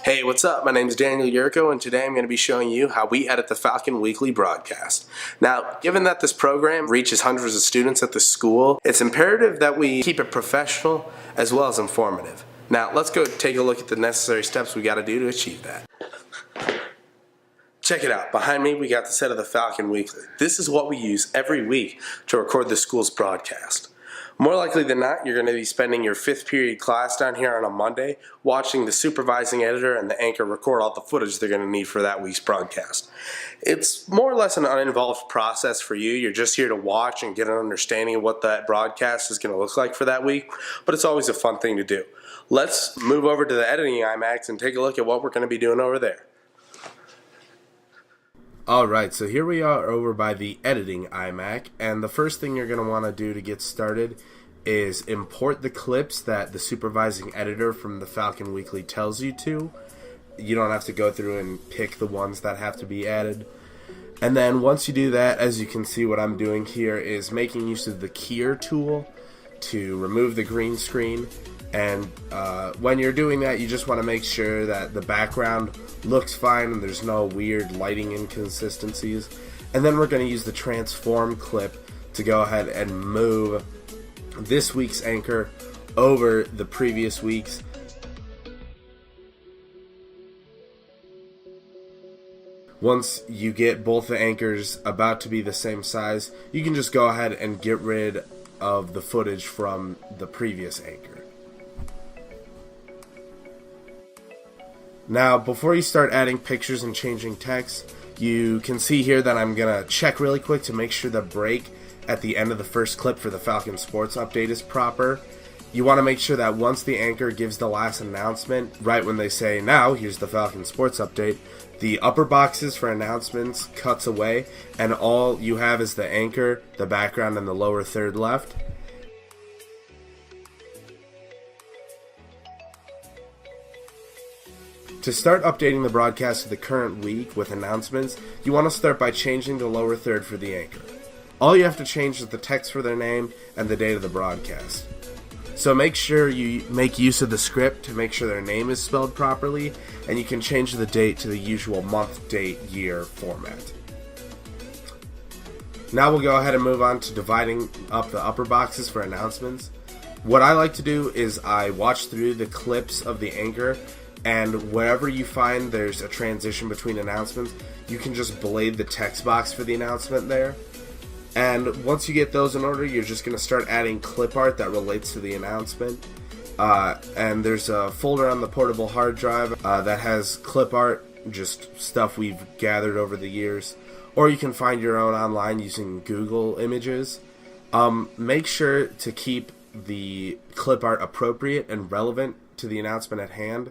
Hey, what's up? My name is Daniel Yurko, and today I'm going to be showing you how we edit the Falcon weekly broadcast. Now, given that this program reaches hundreds of students at the school, it's imperative that we keep it professional as well as informative. Now, let's go take a look at the necessary steps we got to do to achieve that. Check it out. Behind me, we got the set of the Falcon Weekly. This is what we use every week to record the school's broadcast. More likely than not, you're going to be spending your 5th period class down here on a Monday watching the supervising editor and the anchor record all the footage they're going to need for that week's broadcast. It's more or less an uninvolved process for you. You're just here to watch and get an understanding of what that broadcast is going to look like for that week, but it's always a fun thing to do. Let's move over to the editing IMAX and take a look at what we're going to be doing over there. Alright, so here we are over by the editing iMac, and the first thing you're going to want to do to get started is import the clips that the supervising editor from the Falcon Weekly tells you to. You don't have to go through and pick the ones that have to be added. And then once you do that, as you can see, what I'm doing here is making use of the keyer tool to remove the green screen. And when you're doing that, you just want to make sure that the background looks fine and there's no weird lighting inconsistencies. And then we're going to use the transform clip to go ahead and move this week's anchor over the previous week's. Once you get both the anchors about to be the same size, you can just go ahead and get rid of the footage from the previous anchor. Now, before you start adding pictures and changing text, you can see here that I'm going to check really quick to make sure the break at the end of the first clip for the Falcon Sports update is proper. You want to make sure that once the anchor gives the last announcement, right when they say, "Now, here's the Falcon Sports update," the upper boxes for announcements cuts away, and all you have is the anchor, the background, and the lower third left. To start updating the broadcast to the current week with announcements, you want to start by changing the lower third for the anchor. All you have to change is the text for their name and the date of the broadcast. So make sure you make use of the script to make sure their name is spelled properly, and you can change the date to the usual month, date, year format. Now we'll go ahead and move on to dividing up the upper boxes for announcements. What I like to do is I watch through the clips of the anchor, and wherever you find there's a transition between announcements, you can just blade the text box for the announcement there. And once you get those in order, you're just going to start adding clip art that relates to the announcement. And there's a folder on the portable hard drive that has clip art, just stuff we've gathered over the years. Or you can find your own online using Google Images. Make sure to keep the clip art appropriate and relevant to the announcement at hand.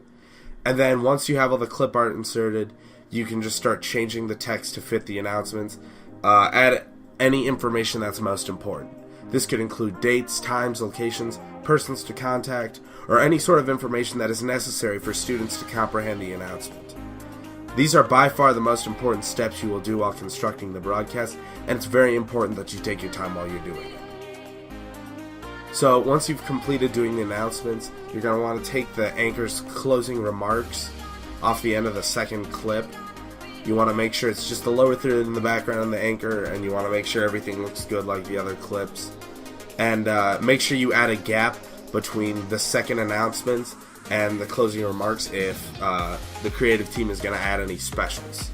And then once you have all the clip art inserted, you can just start changing the text to fit the announcements. Add any information that's most important. This could include dates, times, locations, persons to contact, or any sort of information that is necessary for students to comprehend the announcement. These are by far the most important steps you will do while constructing the broadcast, and it's very important that you take your time while you're doing it. So once you've completed doing the announcements, you're going to want to take the anchor's closing remarks off the end of the second clip. You want to make sure it's just the lower third in the background of the anchor, and you want to make sure everything looks good like the other clips. And make sure you add a gap between the second announcements and the closing remarks if the creative team is going to add any specials.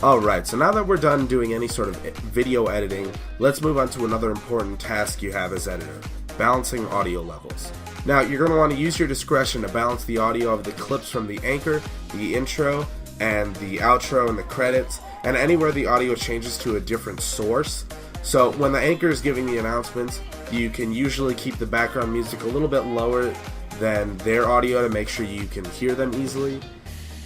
Alright, so now that we're done doing any sort of video editing, let's move on to another important task you have as editor: balancing audio levels. Now, you're going to want to use your discretion to balance the audio of the clips from the anchor, the intro, and the outro and the credits, and anywhere the audio changes to a different source. So when the anchor is giving the announcements, you can usually keep the background music a little bit lower than their audio to make sure you can hear them easily.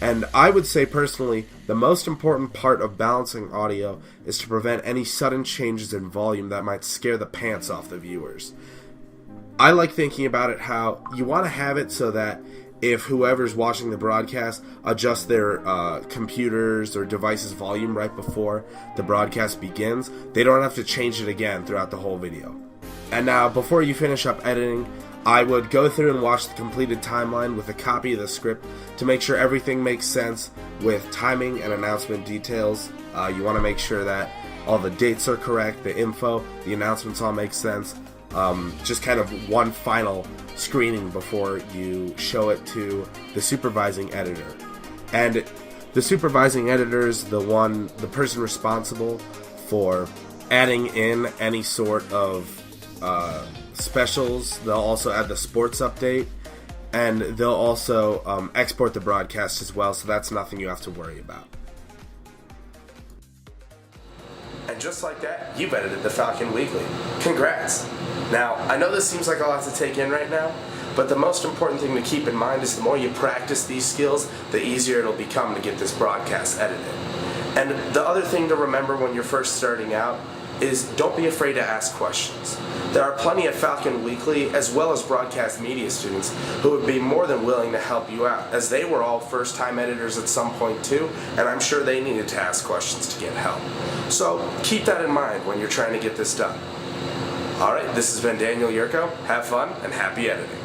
And I would say personally, the most important part of balancing audio is to prevent any sudden changes in volume that might scare the pants off the viewers. I like thinking about it how you want to have it so that if whoever's watching the broadcast adjusts their computers or devices volume right before the broadcast begins, they don't have to change it again throughout the whole video. And now, before you finish up editing, I would go through and watch the completed timeline with a copy of the script to make sure everything makes sense with timing and announcement details. You want to make sure that all the dates are correct, the info, the announcements all make sense. Just kind of one final screening before you show it to the supervising editor. And the supervising editor is the person responsible for adding in any sort of specials. They'll also add the sports update, and they'll also export the broadcast as well, so that's nothing you have to worry about. And just like that, you've edited the Falcon Weekly. Congrats! Now, I know this seems like a lot to take in right now, but the most important thing to keep in mind is the more you practice these skills, the easier it'll become to get this broadcast edited. And the other thing to remember when you're first starting out is don't be afraid to ask questions. There are plenty of Falcon Weekly as well as broadcast media students who would be more than willing to help you out, as they were all first-time editors at some point too, and I'm sure they needed to ask questions to get help. So keep that in mind when you're trying to get this done. Alright, this has been Daniel Yurko. Have fun and happy editing.